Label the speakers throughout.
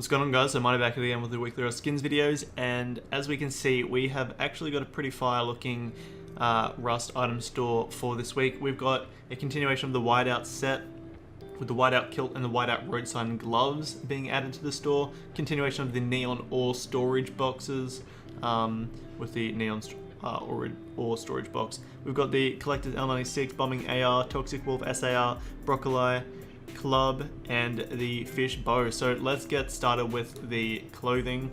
Speaker 1: What's going on, guys? So Mighty back again with the weekly Rust skins videos, and as we can see, we have actually got a pretty fire looking Rust item store for this week. We've got a continuation of the Whiteout set with the Whiteout Kilt and the Whiteout Roadsign gloves being added to the store. Continuation of the Neon Ore storage boxes with the Neon Ore storage box. We've got the Collector's L96, Bombing AR, Toxic Wolf SAR, Broccoli Club, and the Fish Bow. So let's get started with the clothing.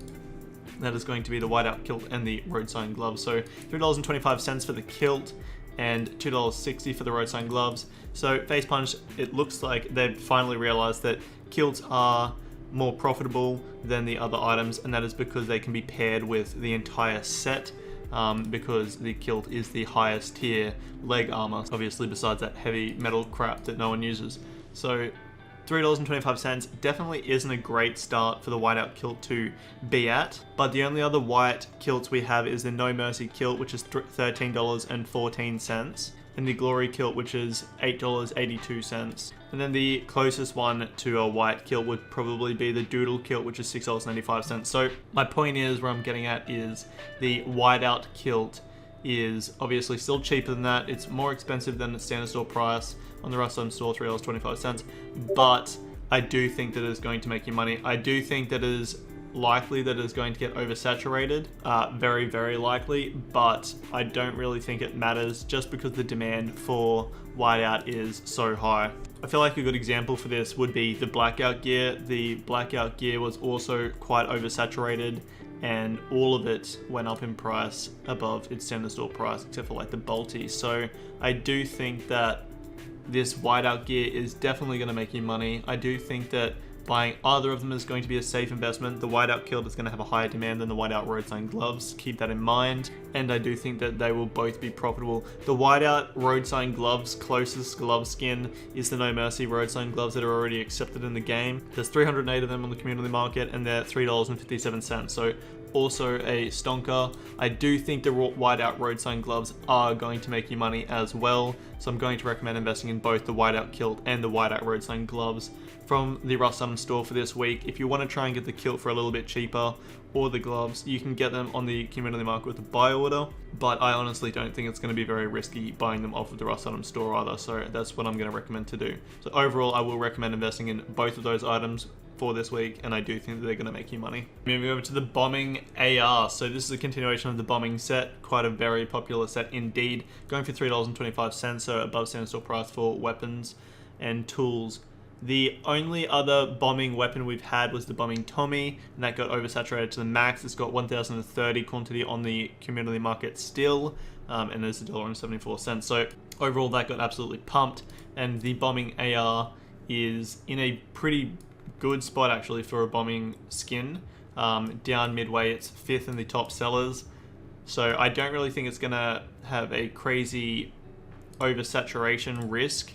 Speaker 1: That is going to be the Whiteout Kilt and the Roadsign gloves. So $3.25 for the kilt and $2.60 for the Roadsign gloves. So Face Punch, it looks like they've finally realized that kilts are more profitable than the other items, and that is because they can be paired with the entire set. Because the kilt is the highest tier leg armor, obviously, besides that heavy metal crap that no one uses. So $3.25 definitely isn't a great start for the Whiteout Kilt to be at, but the only other white kilts we have is the No Mercy Kilt, which is $13.14, and the Glory Kilt, which is $8.82. And then the closest one to a white kilt would probably be the Doodle Kilt, which is $6.95. So my point is, where I'm getting at is the Whiteout Kilt is obviously still cheaper than that. It's more expensive than the standard store price on the Rust item store, $3.25, but I do think that it is going to make you money. I do think that it is likely that it is going to get oversaturated, very, very likely, but I don't really think it matters just because the demand for Whiteout is so high. I feel like a good example for this would be the Blackout gear. The Blackout gear was also quite oversaturated, and all of it went up in price above its standard store price, except for like the Bolty. So I do think that this Whiteout gear is definitely going to make you money. I do think that buying either of them is going to be a safe investment. The Whiteout Kilt is going to have a higher demand than the Whiteout Roadsign gloves. Keep that in mind. And I do think that they will both be profitable. The Whiteout Roadsign gloves closest glove skin is the No Mercy Roadsign gloves that are already accepted in the game. There's 308 of them on the community market, and they're $3.57. So also a stonker. I do think the Whiteout Roadsign gloves are going to make you money as well. So I'm going to recommend investing in both the Whiteout Kilt and the Whiteout Roadsign gloves from the Rust item store for this week. If you want to try and get the kilt for a little bit cheaper, or the gloves, you can get them on the community market with a buy order, but I honestly don't think it's going to be very risky buying them off of the Rust item store either, so that's what I'm going to recommend to do. So overall, I will recommend investing in both of those items for this week, and I do think that they're going to make you money. Moving over to the Bombing AR. So this is a continuation of the Bombing set, quite a very popular set indeed, going for $3.25, so above standard store price for weapons and tools. The only other bombing weapon we've had was the Bombing Tommy, and that got oversaturated to the max. It's got 1,030 quantity on the community market still, and there's $1.74. So overall, that got absolutely pumped, and the Bombing AR is in a pretty good spot actually for a bombing skin. Down midway, it's 5th in the top sellers. So I don't really think it's gonna have a crazy oversaturation risk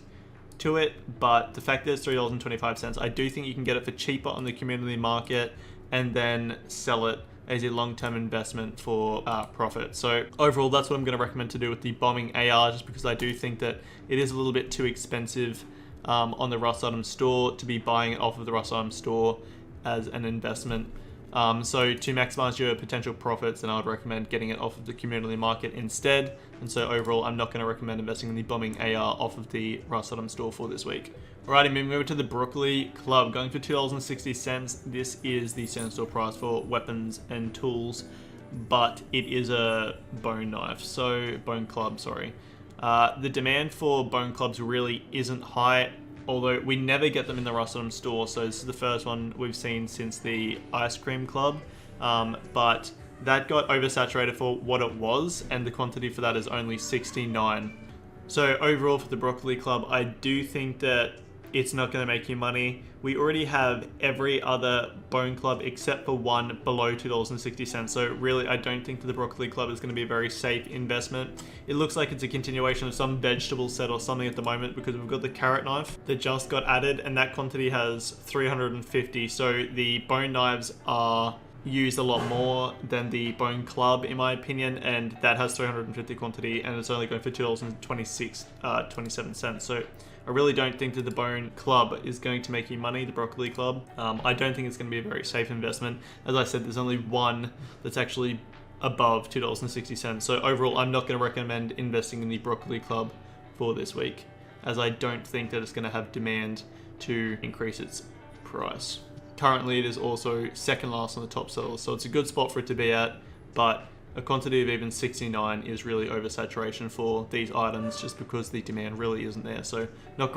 Speaker 1: to it, but the fact that it's $3.25, I do think you can get it for cheaper on the community market and then sell it as a long-term investment for profit. So overall, that's what I'm going to recommend to do with the Bombing AR, just because I do think that it is a little bit too expensive on the Rust item store to be buying it off of the Rust item store as an investment. So to maximize your potential profits, then I would recommend getting it off of the community market instead. And so overall, I'm not going to recommend investing in the Bombing AR off of the Rust item store for this week. Alrighty, moving over to the Broccoli Club, going for $2.60. This is the standard store price for weapons and tools, but it is a bone club, sorry. The demand for bone clubs really isn't high, although we never get them in the Rust item store, so this is the first one we've seen since the Ice Cream Club, but that got oversaturated for what it was, and the quantity for that is only 69. So overall for the Broccoli Club, I do think that it's not going to make you money. We already have every other bone club except for one below $2.60. So really, I don't think that the Broccoli Club is going to be a very safe investment. It looks like it's a continuation of some vegetable set or something at the moment, because we've got the carrot knife that just got added, and that quantity has 350. So the bone knives are used a lot more than the Bone Club, in my opinion, and that has 350 quantity, and it's only going for $2.27. So I really don't think that the Bone Club is going to make you money, the Broccoli Club. I don't think it's going to be a very safe investment. As I said, there's only one that's actually above $2.60. So overall, I'm not going to recommend investing in the Broccoli Club for this week, as I don't think that it's going to have demand to increase its price. Currently, it is also second last on the top sellers, so it's a good spot for it to be at, but a quantity of even 69 is really oversaturation for these items just because the demand really isn't there. So not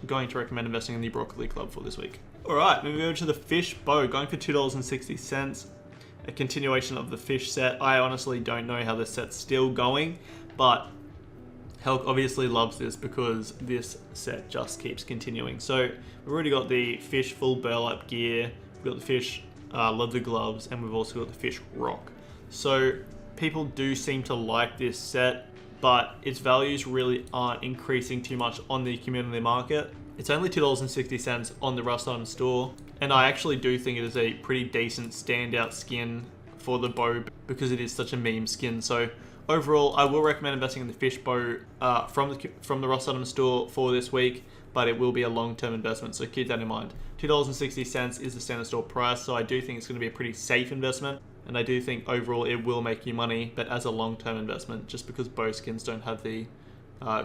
Speaker 1: going to recommend investing in the Broccoli Club for this week. All right, moving over to the fish bow, going for $2.60. A continuation of the fish set. I honestly don't know how this set's still going, but Helk obviously loves this because this set just keeps continuing. So we've already got the fish full burlap gear, we've got the fish leather gloves, and we've also got the fish rock. So people do seem to like this set, but its values really aren't increasing too much on the community market. It's only $2.60 on the Rust Item store, and I actually do think it is a pretty decent standout skin for the bow because it is such a meme skin. So overall, I will recommend investing in the fish bow from the Rust Item store for this week, but it will be a long-term investment, so keep that in mind. $2.60 is the standard store price, so I do think it's going to be a pretty safe investment, and I do think overall it will make you money, but as a long-term investment, just because bow skins don't have the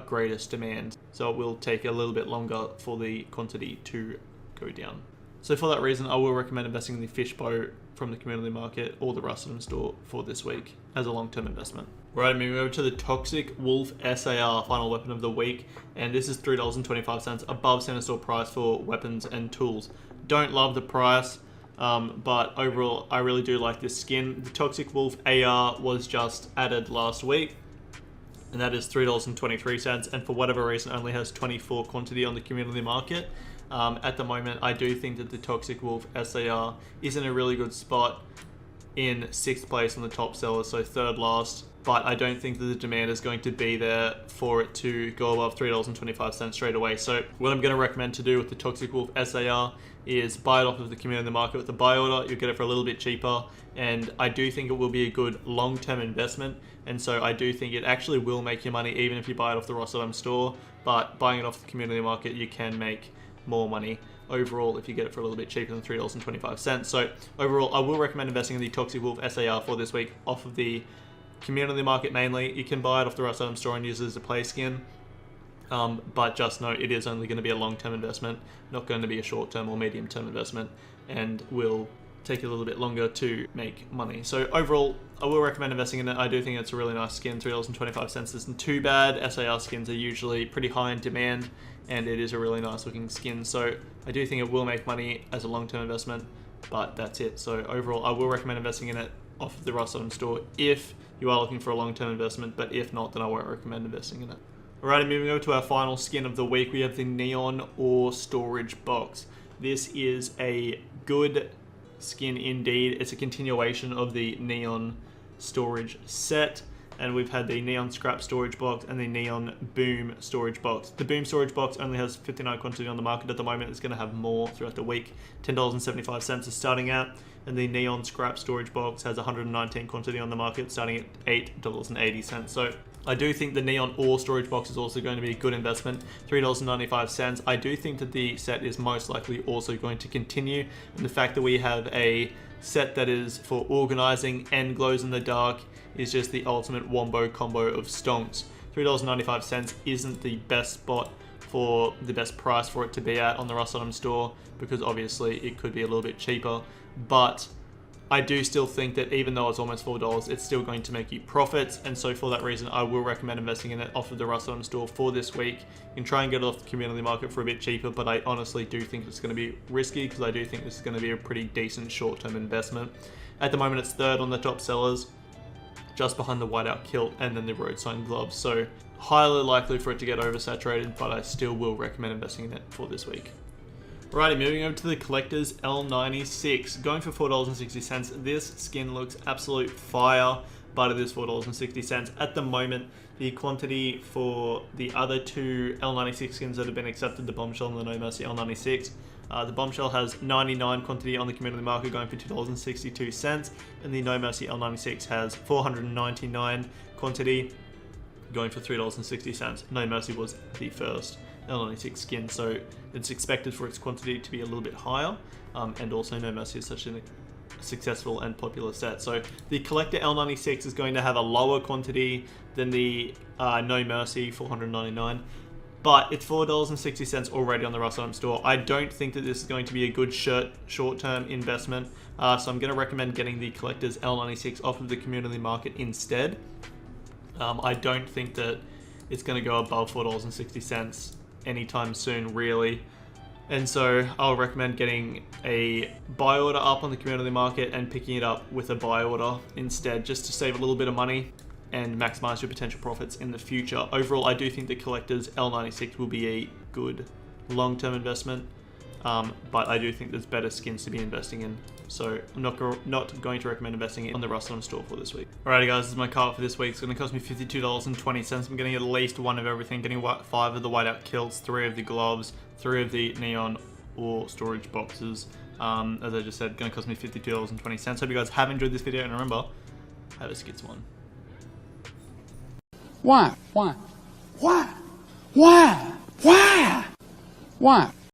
Speaker 1: greatest demand. So it will take a little bit longer for the quantity to go down. So for that reason, I will recommend investing in the fish bow from the community market or the Rust Item store for this week as a long-term investment. Right, moving over to the Toxic Wolf SAR, final weapon of the week, and this is $3.25 above center store price for weapons and tools. Don't love the price, but overall, I really do like this skin. The Toxic Wolf AR was just added last week, and that is $3.23, and for whatever reason only has 24 quantity on the community market. At the moment, I do think that the Toxic Wolf SAR is in a really good spot in 6th place on the top sellers, so 3rd last, but I don't think that the demand is going to be there for it to go above $3.25 straight away. So what I'm going to recommend to do with the Toxic Wolf SAR is buy it off of the community market with a buy order. You'll get it for a little bit cheaper, and I do think it will be a good long-term investment, and so I do think it actually will make you money even if you buy it off the Rust Item store, but buying it off the community market, you can make more money overall if you get it for a little bit cheaper than $3.25. So overall, I will recommend investing in the Toxic Wolf SAR for this week off of the community market mainly. You can buy it off the Rust Item store and use it as a play skin, but just know it is only going to be a long-term investment, not going to be a short-term or medium-term investment, and will take a little bit longer to make money. So overall, I will recommend investing in it. I do think it's a really nice skin. $3.25 isn't too bad. SAR skins are usually pretty high in demand, and it is a really nice looking skin. So I do think it will make money as a long-term investment, but that's it. So overall, I will recommend investing in it off of the Rust Item store if you are looking for a long-term investment, but if not, then I won't recommend investing in it. Alrighty, moving over to our final skin of the week, we have the Neon Ore Storage Box. This is a good skin indeed. It's a continuation of the Neon Storage set, and we've had the Neon Scrap Storage Box and the Neon Boom Storage Box. The Boom Storage Box only has 59 quantity on the market at the moment. It's going to have more throughout the week. $10.75 is starting at, and the Neon Scrap Storage Box has 119 quantity on the market, starting at $8.80. So I do think the Neon Ore Storage Box is also going to be a good investment, $3.95. I do think that the set is most likely also going to continue, and the fact that we have a set that is for organizing and glows in the dark is just the ultimate wombo combo of stonks. $3.95 isn't the best spot for the best price for it to be at on the Rust Item store, because obviously it could be a little bit cheaper, but I do still think that even though it's almost $4, it's still going to make you profits, and so for that reason, I will recommend investing in it off of the Rust Item store for this week. You can try and get it off the community market for a bit cheaper, but I honestly do think it's going to be risky, because I do think this is going to be a pretty decent short-term investment. At the moment, it's 3rd on the top sellers, just behind the Whiteout Kilt and then the Roadsign gloves, so highly likely for it to get oversaturated, but I still will recommend investing in it for this week. Righty, moving over to the Collector's L96, going for $4.60. This skin looks absolute fire, but it is $4.60. At the moment, the quantity for the other two L96 skins that have been accepted, the Bombshell and the No Mercy L96, the Bombshell has 99 quantity on the community market, going for $2.62, and the No Mercy L96 has 499 quantity, going for $3.60. No Mercy was the first L96 skin, so it's expected for its quantity to be a little bit higher, and also No Mercy is such a successful and popular set. So the Collector L96 is going to have a lower quantity than the No Mercy 499, but it's $4.60 already on the Roadsign store. I don't think that this is going to be a good short-term investment, so I'm going to recommend getting the Collector's L96 off of the community market instead. I don't think that it's going to go above $4.60 anytime soon, really. And so I'll recommend getting a buy order up on the community market and picking it up with a buy order instead, just to save a little bit of money and maximize your potential profits in the future. Overall, I do think the Collector's L96 will be a good long-term investment, but I do think there's better skins to be investing in. So I'm not going to recommend investing in on the Roadsign store for this week. Alrighty guys, this is my cart for this week. It's going to cost me $52.20. I'm getting at least one of everything, getting 5 of the Whiteout Kilts, 3 of the gloves, 3 of the neon or storage boxes. As I just said, going to cost me $52.20. Hope you guys have enjoyed this video, and remember, have a skits one.
Speaker 2: Why? Why? Why? Why? Why? Why?